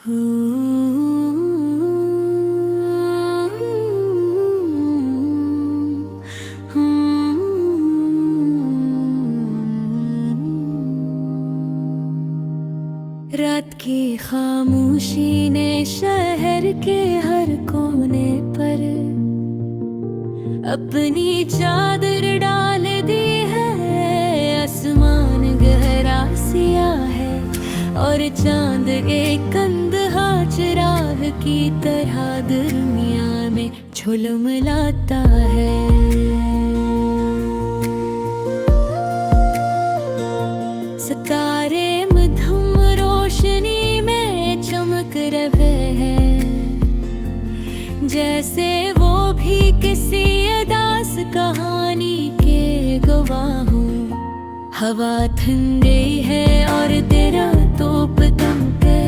रात की खामोशी ने शहर के हर कोने पर अपनी चादर डाल दी है। आसमान गहरा सियाह है और चांद एक अंधा चिराग की तरह दुनिया में झुलमिलाता है। सितारे मधुम रोशनी में चमक रहे हैं, जैसे वो भी किसी अदास कहानी के गवाह हों। हवा ठंडी है और तेरा तोप दम के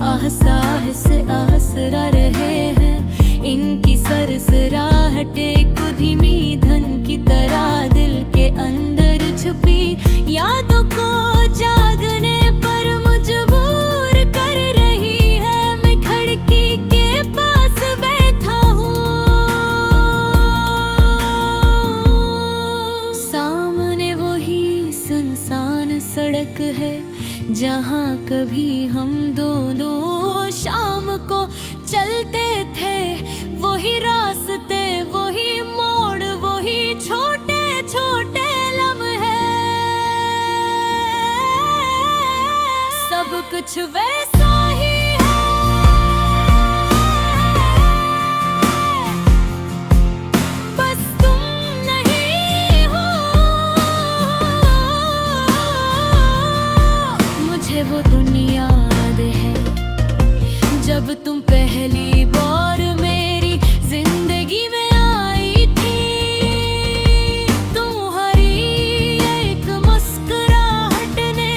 आहसास आसरा रहे हैं। इनकी सरसराहटे धीमी धन की तरह दिल के अंदर छुपी यादों को जागने पर मजबूर कर रही है। मैं खिड़की के पास बैठा हूँ, सामने वही सुनसान सड़क है जहाँ कभी हम दोनों शाम को चलते थे। वही रास्ते, वही मोड़, वही छोटे छोटे लम्हे, सब कुछ वैसा ही है। बस तुम नहीं हो। मुझे वो दुनिया याद है जब तुम पहली बार मेरी जिंदगी में आई थी। तुम्हारी एक मुस्कुराहट ने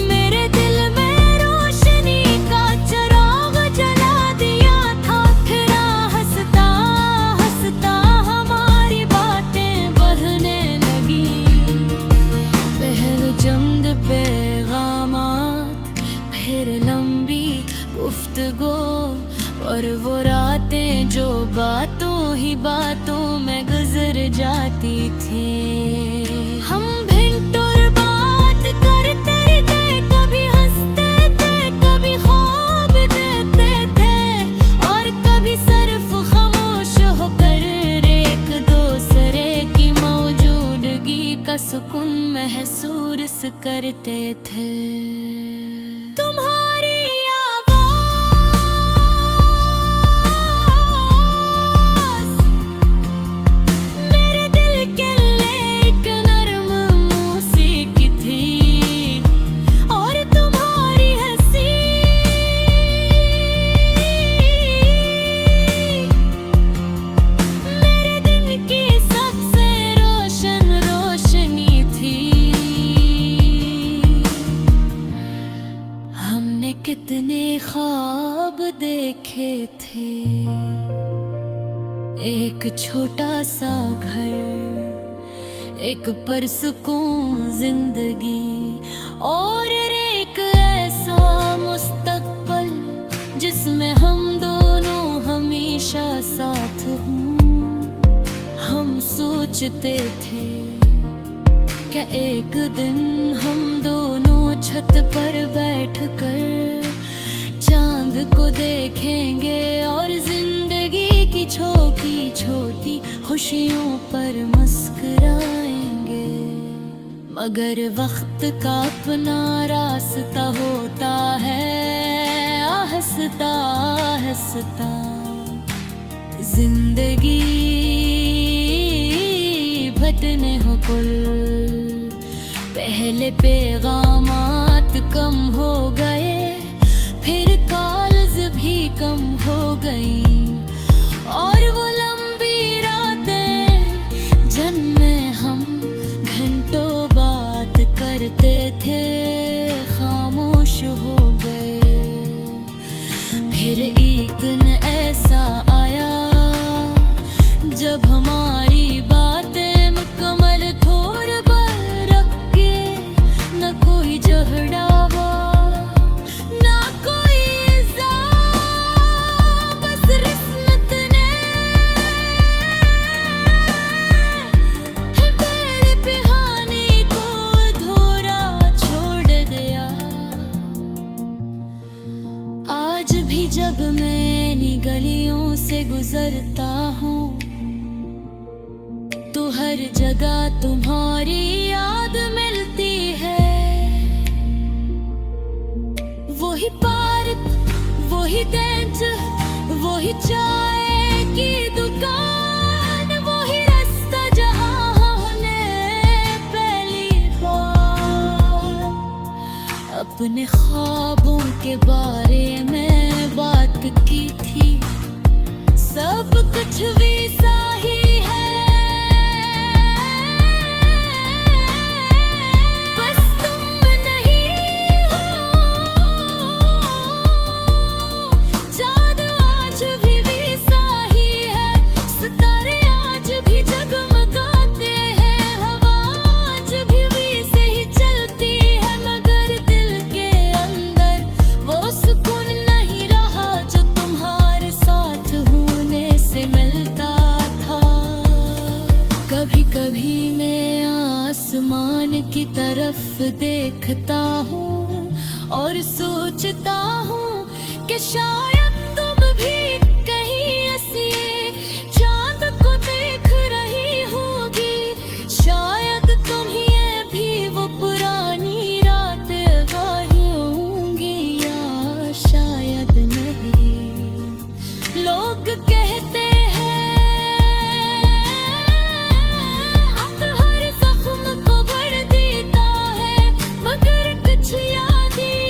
मेरे दिल में रोशनी का चिराग जला दिया था। फिर हंसता हंसता हमारी बातें बढ़ने लगी। पहले चंद पैगामात, फिर लंबी गुफ्तगू और वो रातें जो बातों ही बातों में गुजर जाती थी। हम भिंटुर बात करते थे, कभी हंसते थे, कभी ख्वाब देते थे और कभी सिर्फ खामोश होकर एक दूसरे की मौजूदगी का सुकून महसूस करते थे। तुम्हारी कितने ख्वाब देखे थे। एक छोटा सा घर, एक परसुकून जिंदगी और एक ऐसा मुस्तकबल जिसमें हम दोनों हमेशा साथ हों। हम सोचते थे क्या एक दिन हम दोनों छत पर बैठकर चांद को देखेंगे और जिंदगी की छोटी छोटी खुशियों पर मुस्कुराएंगे। मगर वक्त का अपना रास्ता होता है, आहिस्ता आहिस्ता जिंदगी बटने हो कुल। पहले पैगामात कम हो गए, फिर कॉल्स भी कम हो गई और वो लंबी रातें जिनमें हम घंटों बात करते थे खामोश हो गए। फिर एक दिन ऐसा आया जब हमारी बातें मुकम्मल ठोर पर रख के, न कोई झगड़ा हुआ, न कोई इज़्ज़त। आज भी जब मैं इन गलियों से गुजरता हूँ तो हर जगह तुम्हारी याद मिलती है। वही पार्क, वही बेंच, वही चाय की दुकान, वही रास्ता जहाँ हमने पहली बार अपने ख्वाबों के बारे में बात की थी। सब कुछ वैसा ही है, बस तुम नहीं हो। चाँद आज भी वैसा ही है, सितारे आज भी जगमगाते हैं, हवा आज भी वैसे ही चलती है, मगर दिल के अंदर वो सुकून नहीं रहा जो तुम्हारे साथ होने से मिलता था। कभी कभी मैं आसमान की तरफ देखता हूँ और सोचता हूँ कि शायद तुम भी कहीं ऐसी चाँद को देख रही होगी। शायद तुम्हें भी वो पुरानी रात वही होंगी, या शायद नहीं। लोग कहते हैं अब हर जख्म को भर देता है, मगर कुछ यादें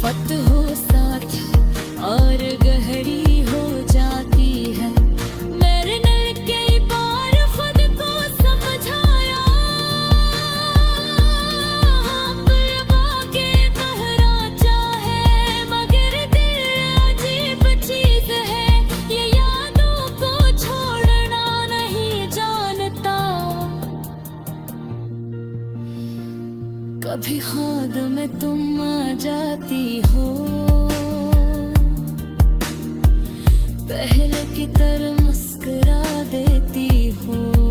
फत हो साथ और गहरी हो जाती है। मेरे नल कई बार खुद को समझाया, के कहना चाहे, मगर दिल अजीब चीज है, ये यादों को छोड़ना नहीं जानता। कभी ख्वाब में तुम आ जाती हो, पहले की तरह मुस्कुरा देती हो।